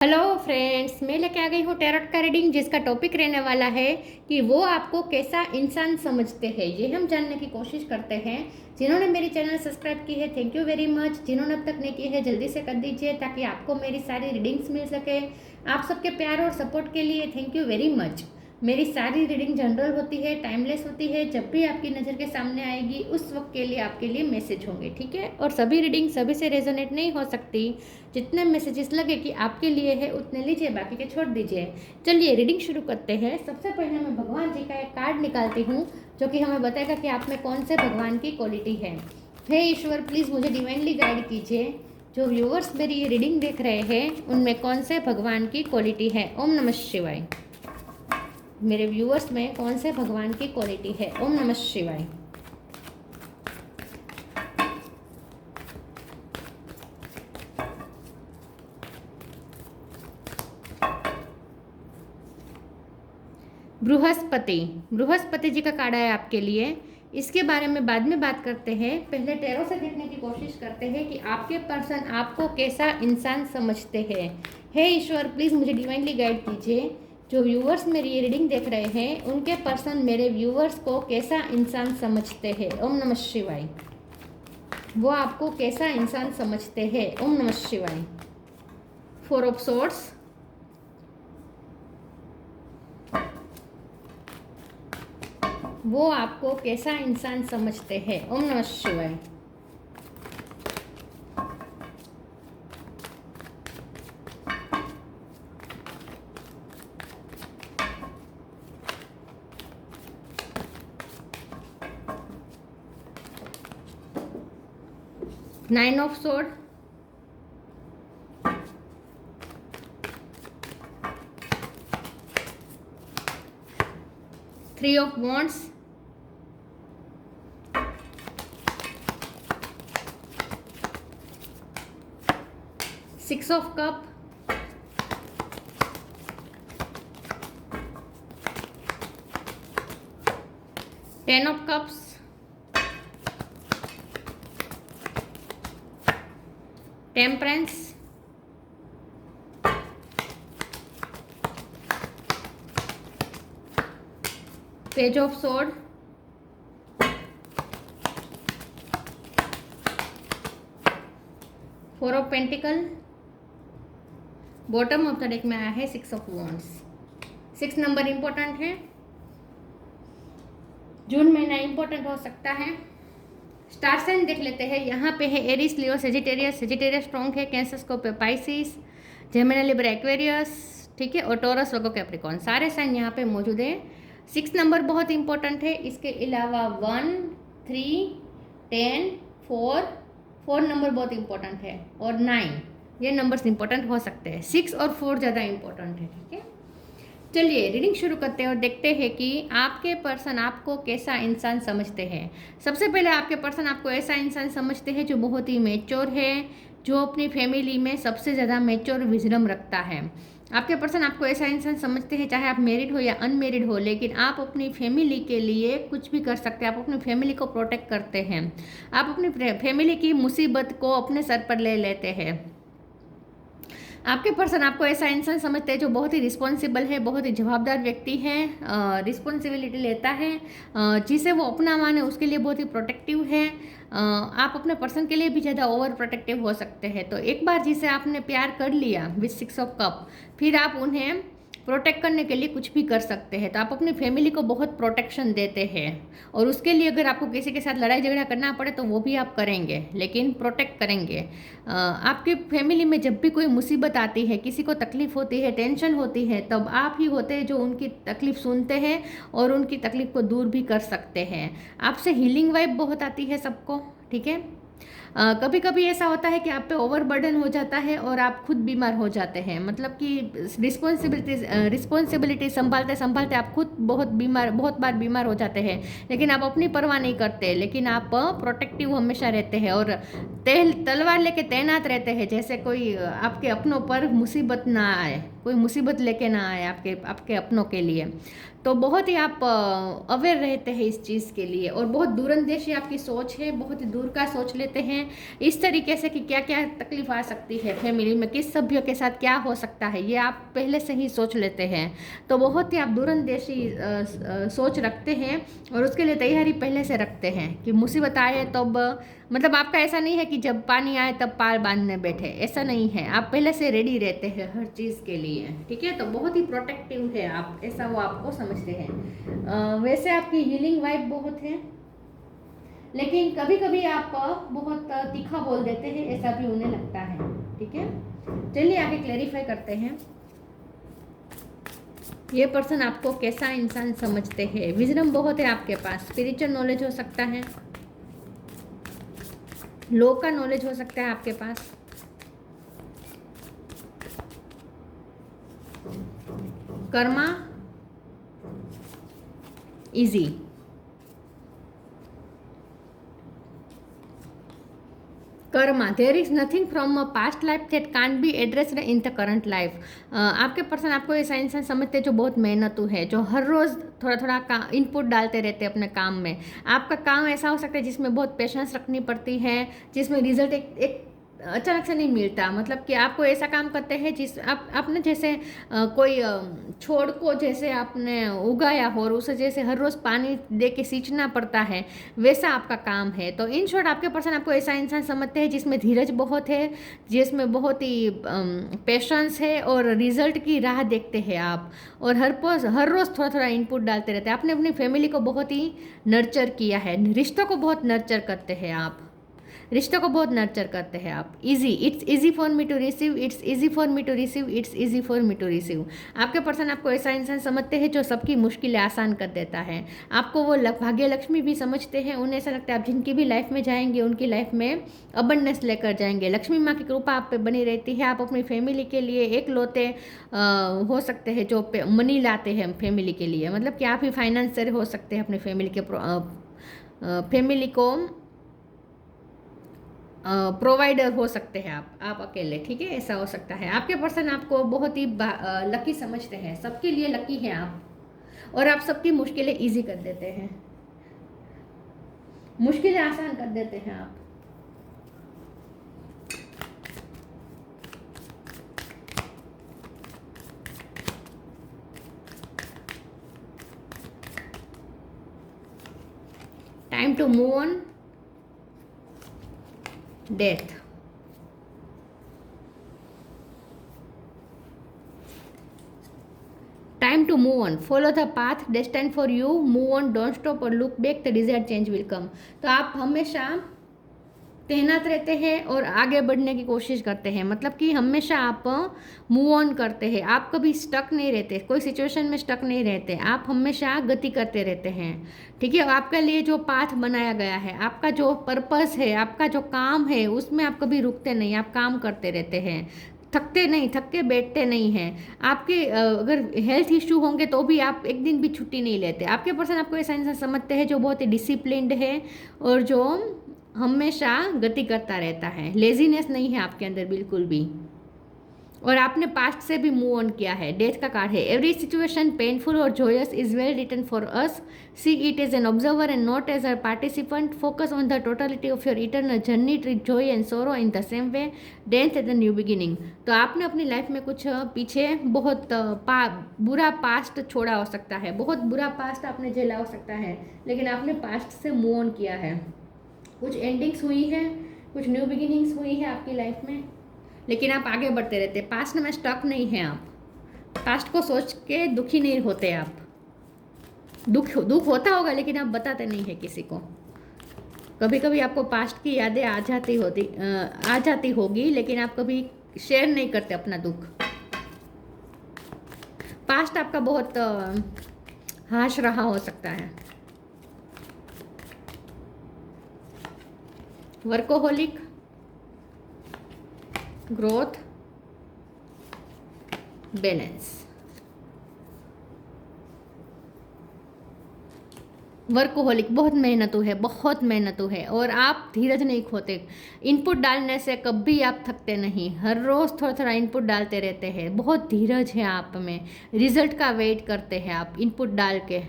Hello friends, मैं लेके आ गई हूँ टैरोट का रीडिंग, जिसका टॉपिक रहने वाला है कि वो आपको कैसा इंसान समझते हैं। ये हम जानने की कोशिश करते हैं। जिन्होंने मेरी चैनल सब्सक्राइब की है, थैंक यू वेरी मच। जिन्होंने अब तक नहीं की है, जल्दी से कर दीजिए ताकि आपको मेरी सारी रीडिंग्स मिल सके। आप सबके प्यार और सपोर्ट के लिए थैंक यू वेरी मच। मेरी सारी रीडिंग जनरल होती है, टाइमलेस होती है। जब भी आपकी नज़र के सामने आएगी उस वक्त के लिए आपके लिए मैसेज होंगे, ठीक है। और सभी रीडिंग सभी से रेजोनेट नहीं हो सकती। जितने मैसेजेस लगे कि आपके लिए है उतने लीजिए, बाकी के छोड़ दीजिए। चलिए रीडिंग शुरू करते हैं। सबसे पहले मैं भगवान जी का एक कार्ड निकालती हूँ जो कि हमें बताएगा कि आप में कौन से भगवान की क्वालिटी है। हे ईश्वर, प्लीज़ मुझे डिवाइनली गाइड कीजिए। जो व्यूअर्स मेरी ये रीडिंग देख रहे हैं उनमें कौन से भगवान की क्वालिटी है। ओम नमः शिवाय। मेरे व्यूअर्स में कौन से भगवान की क्वालिटी है। ओम नमः शिवाय। बृहस्पति जी का कार्ड है आपके लिए। इसके बारे में बाद में बात करते हैं। पहले टैरो से देखने की कोशिश करते हैं कि आपके पर्सन आपको कैसा इंसान समझते हैं। हे ईश्वर, प्लीज़ मुझे डिवाइनली गाइड कीजिए। जो व्यूअर्स मेरी ये रीडिंग देख रहे हैं उनके पर्सन मेरे व्यूअर्स को कैसा इंसान समझते हैं। ओम नमः शिवाय। वो आपको कैसा इंसान समझते हैं। ओम नमः शिवाय। 4 ऑफ सोर्ड्स, वो आपको कैसा इंसान समझते हैं। ओम नमः शिवाय। Nine of sword, three of wands, six of cup, ten of cups, temperance, page of sword, four of pentacle. Bottom of the deck में आया है 6 ऑफ वॉन्ड्स। 6 नंबर इंपॉर्टेंट है। जून महीना इंपॉर्टेंट हो सकता है। स्टार साइन देख लेते हैं। यहाँ पे है एरिस, लियो, सेजिटेरियस। सेजिटेरियस स्ट्रॉन्ग है। Cancer, Scorpio, Pisces, Gemini, Libra, Aquarius, ठीक है। और टॉरस, वर्गो, कैप्रिकॉर्न, सारे साइन यहाँ पे मौजूद हैं। 6 नंबर बहुत इंपॉर्टेंट है। इसके अलावा 1, 3, 10, 4 नंबर बहुत इंपॉर्टेंट है, और 9 ये नंबर्स इंपॉर्टेंट हो सकते हैं। 6 और 4 ज़्यादा इंपॉर्टेंट है, ठीक है। चलिए रीडिंग शुरू करते हैं और देखते हैं कि आपके पर्सन आपको कैसा इंसान समझते हैं। सबसे पहले आपके पर्सन आपको ऐसा इंसान समझते हैं जो बहुत ही मैच्योर है, जो अपनी फैमिली में सबसे ज़्यादा मैच्योर विजडम रखता है। आपके पर्सन आपको ऐसा इंसान समझते हैं, चाहे आप मैरिड हो या अनमेरिड हो, लेकिन आप अपनी फैमिली के लिए कुछ भी कर सकते हैं। आप अपनी फैमिली को प्रोटेक्ट करते हैं। आप अपनी फैमिली की मुसीबत को अपने सर पर ले लेते हैं। आपके पर्सन आपको ऐसा इंसान समझते हैं जो बहुत ही रिस्पॉन्सिबल है, बहुत ही जवाबदार व्यक्ति है, रिस्पॉन्सिबिलिटी लेता है, जिसे वो अपना माने उसके लिए बहुत ही प्रोटेक्टिव है। आप अपने पर्सन के लिए भी ज़्यादा ओवर प्रोटेक्टिव हो सकते हैं। तो एक बार जिसे आपने प्यार कर लिया विथ 6 ऑफ कप, फिर आप उन्हें प्रोटेक्ट करने के लिए कुछ भी कर सकते हैं। तो आप अपनी फैमिली को बहुत प्रोटेक्शन देते हैं, और उसके लिए अगर आपको किसी के साथ लड़ाई झगड़ा करना पड़े तो वो भी आप करेंगे, लेकिन प्रोटेक्ट करेंगे। आपकी फैमिली में जब भी कोई मुसीबत आती है, किसी को तकलीफ होती है, टेंशन होती है, तब आप ही होते हैं जो उनकी तकलीफ सुनते हैं और उनकी तकलीफ को दूर भी कर सकते हैं। आपसे हीलिंग वाइब बहुत आती है सबको, ठीक है। कभी कभी ऐसा होता है कि आप पे ओवरबर्डन हो जाता है और आप खुद बीमार हो जाते हैं। मतलब कि रिस्पॉन्सिबिलिटी संभालते संभालते आप खुद बहुत बार बीमार हो जाते हैं, लेकिन आप अपनी परवाह नहीं करते, लेकिन आप प्रोटेक्टिव हमेशा रहते हैं और तलवार लेके तैनात रहते हैं, जैसे कोई आपके अपनों पर मुसीबत ना आए, कोई मुसीबत लेके ना आए आपके अपनों के लिए। तो बहुत ही आप अवेयर रहते हैं इस चीज़ के लिए, और बहुत दूरंदेशी आपकी सोच है, बहुत ही दूर का सोच लेते लेते हैं इस तरीके से कि क्या क्या तकलीफ आ सकती है फैमिली में, किस सभ्य के साथ क्या हो सकता है, ये आप पहले से ही सोच लेते हैं। तो बहुत ही आप दूरंदेशी सोच रखते हैं और उसके लिए तैयारी पहले से रखते हैं कि मुसीबत आए तब, मतलब आपका ऐसा नहीं है कि जब पानी आए तब पाल बांधने बैठे, ऐसा नहीं है, आप पहले से रेडी रहते हैं हर चीज़ के लिए, ठीक है। तो बहुत ही प्रोटेक्टिव है आप, ऐसा वो आपको समझते हैं। वैसे आपकी हीलिंग वाइब बहुत है, लेकिन कभी कभी आप बहुत तीखा बोल देते हैं, ऐसा भी उन्हें लगता है, ठीक है। चलिए आगे क्लैरिफाई करते हैं, ये पर्सन आपको कैसा इंसान समझते हैं। विजडम बहुत है आपके पास, स्पिरिचुअल नॉलेज हो सकता है, लॉ का नॉलेज हो सकता है आपके पास, karma easy, karma there is nothing from a past life that can't be addressed in the current life. आपके पर्सन आपको ऐसा इंसान समझते हैं जो बहुत मेहनतू है, जो हर रोज़ थोड़ा थोड़ा इनपुट डालते रहते हैं अपने काम में। आपका काम ऐसा हो सकता है जिसमें बहुत पेशेंस रखनी पड़ती है, जिसमें रिजल्ट एक अचानक से नहीं मिलता, मतलब कि आपको ऐसा काम करते हैं जिस आपने जैसे कोई छोड़ को जैसे आपने उगाया हो और उसे जैसे हर रोज़ पानी दे के सींचना पड़ता है, वैसा आपका काम है। तो इन शॉर्ट आपके पर्सन आपको ऐसा इंसान समझते हैं जिसमें धीरज बहुत है, जिसमें बहुत ही पेशेंस है और रिजल्ट की राह देखते हैं आप, और हर रोज़ थोड़ा थोड़ा इनपुट डालते रहते हैं। आपने अपनी फैमिली को बहुत ही नर्चर किया है, रिश्तों को बहुत नर्चर करते हैं आप, रिश्तों को बहुत नर्चर करते हैं आप। Easy, it's easy for me to receive, it's easy for me to receive, it's easy for me to receive. आपके पर्सन आपको ऐसा इंसान समझते हैं जो सबकी मुश्किलें आसान कर देता है। आपको वो भाग्य लक्ष्मी भी समझते हैं, उन्हें ऐसा लगता है आप जिनकी भी लाइफ में जाएंगे उनकी लाइफ में अबंडेंस लेकर जाएंगे, लक्ष्मी माँ की कृपा आप पे बनी रहती है। आप अपनी फैमिली के लिए एक लौते हो सकते हैं जो मनी लाते हैं फैमिली के लिए, मतलब कि आप ही फाइनेंसर हो सकते हैं अपनी फैमिली को प्रोवाइडर हो सकते हैं आप अकेले, ठीक है, ऐसा हो सकता है। आपके पर्सन आपको बहुत ही लकी समझते हैं, सबके लिए लकी हैं आप, और आप सबकी मुश्किलें इजी कर देते हैं, मुश्किलें आसान कर देते हैं आप। Time to move on, death, time to move on, follow the path destined for you, move on, don't stop और look back, the desired change will come. तो आप हमेशा तैनात रहते हैं और आगे बढ़ने की कोशिश करते हैं, मतलब कि हमेशा आप मूव ऑन करते हैं, आप कभी स्टक नहीं रहते, कोई सिचुएशन में स्टक नहीं रहते, आप हमेशा गति करते रहते हैं, ठीक है। आपके लिए जो पाथ बनाया गया है, आपका जो पर्पस है, आपका जो काम है, उसमें आप कभी रुकते नहीं, आप काम करते रहते हैं, थकते नहीं, थक के बैठते नहीं हैं। आपके अगर हेल्थ इश्यू होंगे तो भी आप एक दिन भी छुट्टी नहीं लेते। आपके पर्सन आपको ऐसा इंसान समझते हैं जो बहुत ही डिसिप्लिन्ड है और जो हमेशा गति करता रहता है, लेजीनेस नहीं है आपके अंदर बिल्कुल भी, और आपने पास्ट से भी मूव ऑन किया है। डेथ का कार्ड है, एवरी सिचुएशन पेनफुल और joyous is well written for us, see it as an observer and not as a participant, focus on the totality of your eternal journey, treat joy and sorrow in the same way, death as the new beginning. तो आपने अपनी life में कुछ पीछे बहुत बुरा past छोड़ा हो सकता है, बहुत बुरा पास्ट आपने झेला हो सकता है, लेकिन आपने पास्ट से मूव ऑन किया है, कुछ एंडिंग्स हुई है, कुछ न्यू बिगिनिंग्स हुई है आपकी लाइफ में, लेकिन आप आगे बढ़ते रहते, पास्ट में स्टक नहीं है आप, पास्ट को सोच के दुखी नहीं होते आप, दुख होता होगा लेकिन आप बताते नहीं है किसी को। कभी कभी आपको पास्ट की यादें आ जाती होगी, लेकिन आप कभी शेयर नहीं करते अपना दुख। पास्ट आपका बहुत हाश रहा हो सकता है। Workaholic, growth, balance. वर्कोहोलिक बहुत मेहनतू है, बहुत मेहनतू है, और आप धीरज नहीं खोते। इनपुट डालने से कभी आप थकते नहीं, हर रोज़ थोड़ा थोड़ा इनपुट डालते रहते हैं, बहुत धीरज है आप में, रिजल्ट का वेट करते हैं आप इनपुट डाल के।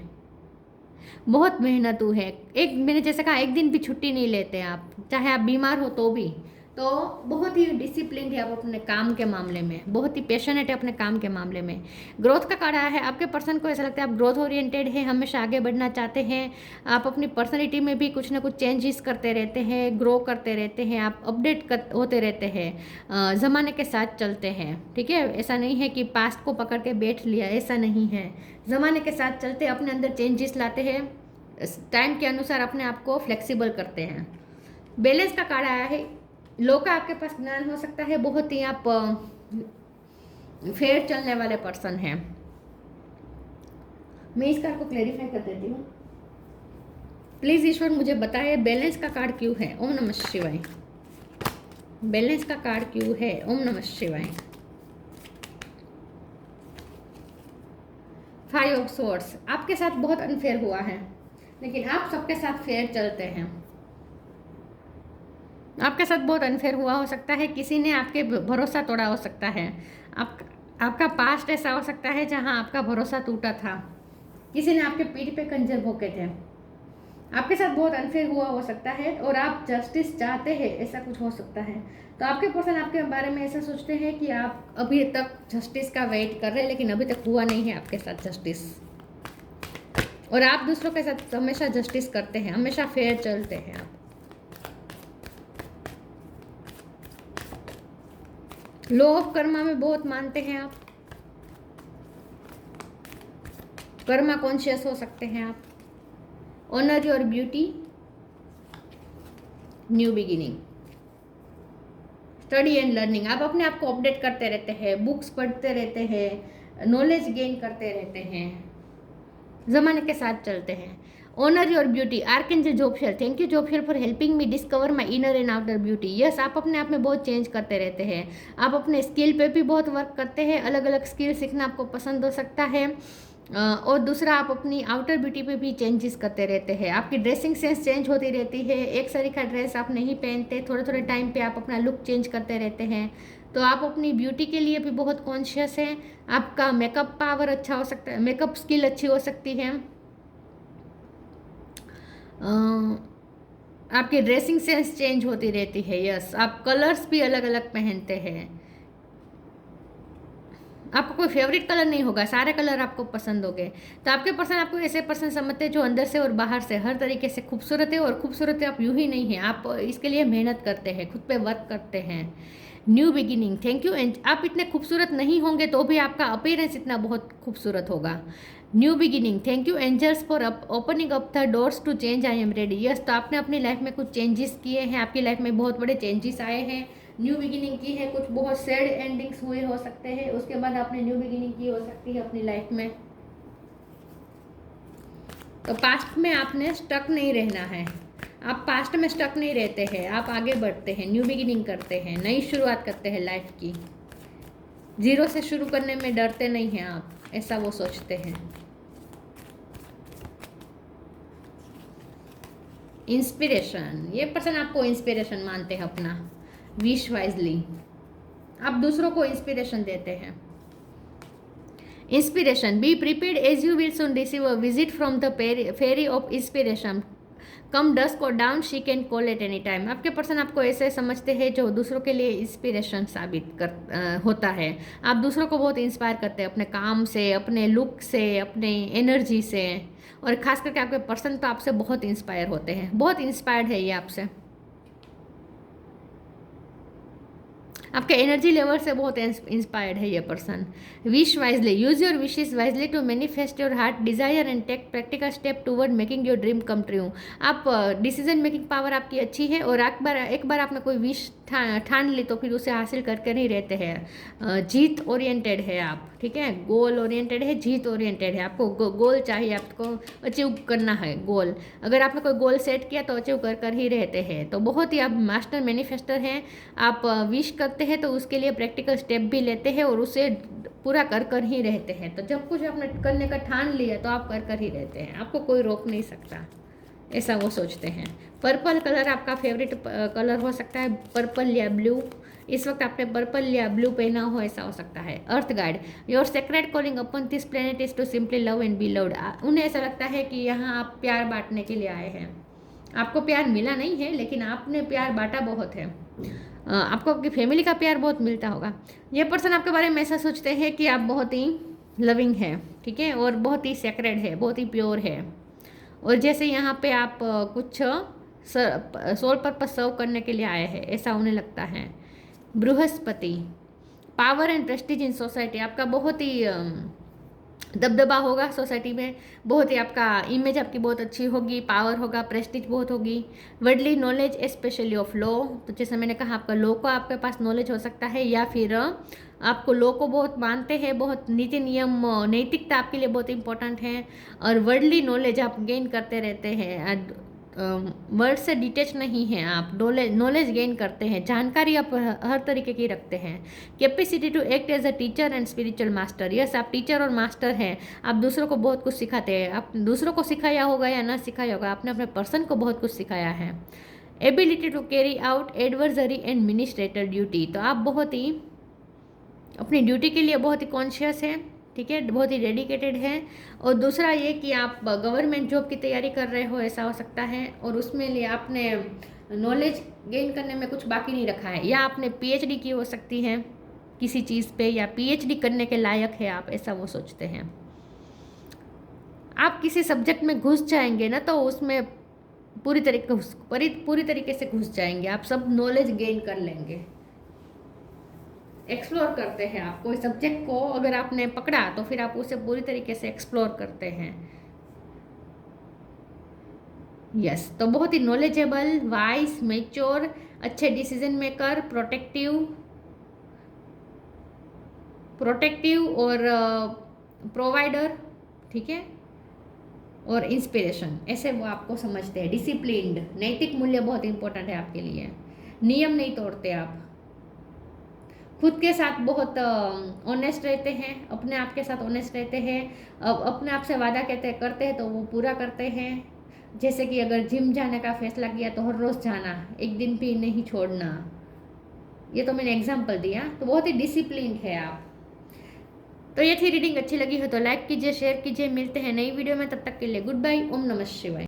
बहुत मेहनतू है। एक मैंने जैसे कहा, एक दिन भी छुट्टी नहीं लेते आप, चाहे आप बीमार हो तो भी। तो बहुत ही डिसिप्लिन है आप अपने काम के मामले में, बहुत ही पैशनेट है अपने काम के मामले में। ग्रोथ का कार्ड आया है, आपके पर्सन को ऐसा लगता है आप ग्रोथ ओरिएंटेड है, हमेशा आगे बढ़ना चाहते हैं। आप अपनी पर्सनैलिटी में भी कुछ ना कुछ चेंजेस करते रहते हैं, ग्रो करते रहते हैं, आप अपडेट होते रहते हैं, ज़माने के साथ चलते हैं। ठीक है, ऐसा नहीं है कि पास्ट को पकड़ के बैठ लिया, ऐसा नहीं है। ज़माने के साथ चलते अपने अंदर चेंजेस लाते हैं, टाइम के अनुसार अपने आप को फ्लेक्सिबल करते हैं। बैलेंस का कार्ड आया है, लो का आपके पास ज्ञान हो सकता है, बहुत ही आप फेयर चलने वाले पर्सन हैं। मैं इस कार्ड को क्लैरिफाई कर देती हूँ। प्लीज ईश्वर मुझे बताइए बैलेंस का कार्ड क्यों है। ओम नमः शिवाय। बैलेंस का कार्ड क्यों है। ओम नमः शिवाय। 5 ऑफ सोर्ड्स, आपके साथ बहुत अनफेयर हुआ है, लेकिन आप सबके साथ फेयर चलते हैं। आपके साथ बहुत अनफेयर हुआ हो सकता है, किसी ने आपके भरोसा तोड़ा हो सकता है, आपका पास्ट ऐसा हो सकता है जहां आपका भरोसा टूटा था, किसी ने आपके पीठ पे खंजर भोंके थे। आपके साथ बहुत अनफेयर हुआ हो सकता है और आप जस्टिस चाहते हैं, ऐसा कुछ हो सकता है। तो आपके पर्सन आपके बारे में ऐसा सोचते हैं कि आप अभी तक जस्टिस का वेट कर रहे हैं, लेकिन अभी तक हुआ नहीं है आपके साथ जस्टिस। और आप दूसरों के साथ हमेशा जस्टिस करते हैं, हमेशा फेयर चलते हैं आप। लॉ ऑफ कर्मा में बहुत मानते हैं आप, कर्मा कॉन्शियस हो सकते हैं आप। Honour your beauty, new beginning, study and learning, आप अपने आप को अपडेट करते रहते हैं, बुक्स पढ़ते रहते हैं, नॉलेज गेन करते रहते हैं, जमाने के साथ चलते हैं। Honour your beauty, archangel Jophiel, thank you Jophiel for helping me discover my inner and outer beauty. Yes, आप अपने आप में बहुत चेंज करते रहते हैं, आप अपने स्किल पे भी बहुत वर्क करते हैं, अलग अलग स्किल सीखना आपको पसंद हो सकता है। और दूसरा, आप अपनी आउटर ब्यूटी पे भी चेंजेस करते रहते हैं, आपकी ड्रेसिंग सेंस चेंज होती रहती है, एक सरीखा ड्रेस आप नहीं पहनते, थोड़े थोड़े टाइम पे आप अपना लुक चेंज करते रहते हैं। तो आप अपनी ब्यूटी के लिए भी बहुत कॉन्शियस हैं। आपका मेकअप पावर अच्छा हो सकता है, मेकअप स्किल अच्छी हो सकती है, आपकी ड्रेसिंग सेंस चेंज होती रहती है। यस, आप कलर्स भी अलग अलग पहनते हैं, आपको कोई फेवरेट कलर नहीं होगा, सारे कलर आपको पसंद हो गए। तो आपके पर्सन आपको ऐसे पर्सन समझते हैं जो अंदर से और बाहर से हर तरीके से खूबसूरत है। और खूबसूरत आप यूं ही नहीं हैं, आप इसके लिए मेहनत करते हैं, खुद पे वर्क करते हैं। New beginning, thank you. आप इतने खूबसूरत नहीं होंगे तो भी आपका अपीयरेंस इतना बहुत खूबसूरत होगा। New beginning, thank you angels for opening up the doors to change, I am ready. Yes, तो आपने अपनी लाइफ में कुछ चेंजेस किए हैं, आपकी लाइफ में बहुत बड़े चेंजेस आए हैं, न्यू बिगिनिंग की है, कुछ बहुत सैड एंडिंग्स हुए हो सकते हैं, उसके बाद आपने न्यू बिगिनिंग की हो सकती है अपनी लाइफ में। तो पास्ट में आपने स्टक नहीं रहना है, आप पास्ट में स्टक नहीं रहते हैं, आप आगे बढ़ते हैं, न्यू बिगिनिंग करते हैं, नई शुरुआत करते हैं लाइफ की। जीरो से शुरू करने में डरते नहीं हैं आप, ऐसा वो सोचते हैं। इंस्पिरेशन, ये पर्सन आपको इंस्पिरेशन मानते हैं अपना। विश वाइजली, आप दूसरों को इंस्पिरेशन देते हैं। Inspiration, be prepared as you will soon receive a visit from the fairy of inspiration, come dusk और dawn, she can call at any time. आपके पर्सन आपको ऐसे समझते हैं जो दूसरों के लिए इंस्पिरेशन साबित होता है। आप दूसरों को बहुत इंस्पायर करते हैं अपने काम से, अपने लुक से, अपने एनर्जी से। और खास करके आपके पर्सन तो आपसे बहुत इंस्पायर होते हैं, बहुत इंस्पायर्ड है ये आपसे, आपके एनर्जी लेवल से बहुत इंस्पायर्ड है ये person. Wish wisely, use your wishes wisely to manifest your heart desire and take practical step toward making your dream come true. आप डिसीजन मेकिंग पावर आपकी अच्छी है, और एक बार आपने कोई विश ठान ली तो फिर उसे हासिल करके नहीं रहते हैं। जीत ओरिएंटेड है आप, ठीक है, गोल ओरिएंटेड है, जीत ओरिएंटेड है। आपको गोल चाहिए, आपको अचीव करना है गोल। अगर आपने कोई गोल सेट किया तो अचीव कर ही रहते हैं। तो बहुत ही आप मास्टर मैनिफेस्टर हैं। आप विश करते हैं तो उसके लिए प्रैक्टिकल स्टेप भी लेते हैं और उसे पूरा कर ही रहते हैं। तो जब कुछ आपने करने का ठान लिया तो आप कर ही रहते हैं, आपको कोई रोक नहीं सकता, ऐसा वो सोचते हैं। पर्पल कलर आपका फेवरेट कलर हो सकता है, पर्पल या ब्लू इस वक्त आपने पर्पल या ब्लू पहना हो, ऐसा हो सकता है। Earth guide, your secret calling upon this planet is to simply love and be loved. उन्हें ऐसा लगता है कि यहाँ आप प्यार बांटने के लिए आए हैं। आपको प्यार मिला नहीं है, लेकिन आपने प्यार बांटा बहुत है। आपको आपकी फैमिली का प्यार बहुत मिलता होगा। ये पर्सन आपके बारे में ऐसा सोचते हैं कि आप बहुत ही लविंग है, ठीक है, और बहुत ही सेक्रेड है, बहुत ही प्योर है। और जैसे यहाँ पे आप कुछ सोल पर्पस सर्व करने के लिए आए हैं, ऐसा उन्हें लगता है। Brihaspati, power and Prestige in society, आपका बहुत ही दबदबा होगा सोसाइटी में, बहुत ही आपका इमेज आपकी बहुत अच्छी होगी, पावर होगा, प्रेस्टीज बहुत होगी। Worldly knowledge specially of law, तो जैसे मैंने कहा आपका लॉ को आपके पास नॉलेज हो सकता है, या फिर आपको लॉ को बहुत मानते हैं, बहुत नीति नियम नैतिकता आपके लिए बहुत इंपॉर्टेंट है। और वर्डली नॉलेज आप गेन करते रहते हैं, वर्ड से डिटेच नहीं हैं आप, नॉलेज गेन करते हैं, जानकारी आप हर तरीके की रखते हैं। Capacity to act as a teacher and spiritual master, yes आप टीचर और मास्टर हैं, आप दूसरों को बहुत कुछ सिखाते हैं। आप दूसरों को सिखाया होगा या ना सिखाया होगा, आपने अपने पर्सन को बहुत कुछ सिखाया है। Ability to carry out adversary and administrator duty, तो आप बहुत ही अपनी ड्यूटी के लिए बहुत ही कॉन्शियस हैं, ठीक है, बहुत ही डेडिकेटेड है। और दूसरा ये कि आप गवर्नमेंट जॉब की तैयारी कर रहे हो, ऐसा हो सकता है, और उसमें लिए आपने नॉलेज गेन करने में कुछ बाकी नहीं रखा है, या आपने पीएचडी की हो सकती है किसी चीज़ पे, या पीएचडी करने के लायक है आप, ऐसा वो सोचते हैं। आप किसी सब्जेक्ट में घुस जाएंगे ना, तो उसमें पूरी तरीके से घुस जाएंगे, आप सब नॉलेज गेन कर लेंगे। एक्सप्लोर करते हैं आप कोई सब्जेक्ट को, अगर आपने पकड़ा तो फिर आप उसे पूरी तरीके से एक्सप्लोर करते हैं। यस, तो बहुत ही नॉलेजेबल, वाइज, मैच्योर, अच्छे डिसीजन मेकर, प्रोटेक्टिव और प्रोवाइडर, ठीक है, और इंस्पिरेशन, ऐसे वो आपको समझते हैं। डिसिप्लिन्ड, नैतिक मूल्य बहुत इंपॉर्टेंट है आपके लिए, नियम नहीं तोड़ते आप, खुद के साथ बहुत ऑनेस्ट रहते हैं, अपने आप के साथ ऑनेस्ट रहते हैं, अपने आप से वादा करते हैं तो वो पूरा करते हैं। जैसे कि अगर जिम जाने का फैसला किया तो हर रोज़ जाना, एक दिन भी नहीं छोड़ना, ये तो मैंने एग्जांपल दिया। तो बहुत ही डिसिप्लिन है आप। तो ये थी रीडिंग, अच्छी लगी हो तो लाइक कीजिए, शेयर कीजिए, मिलते हैं नई वीडियो में, तब तक के लिए गुड बाय, ओम नमः शिवाय।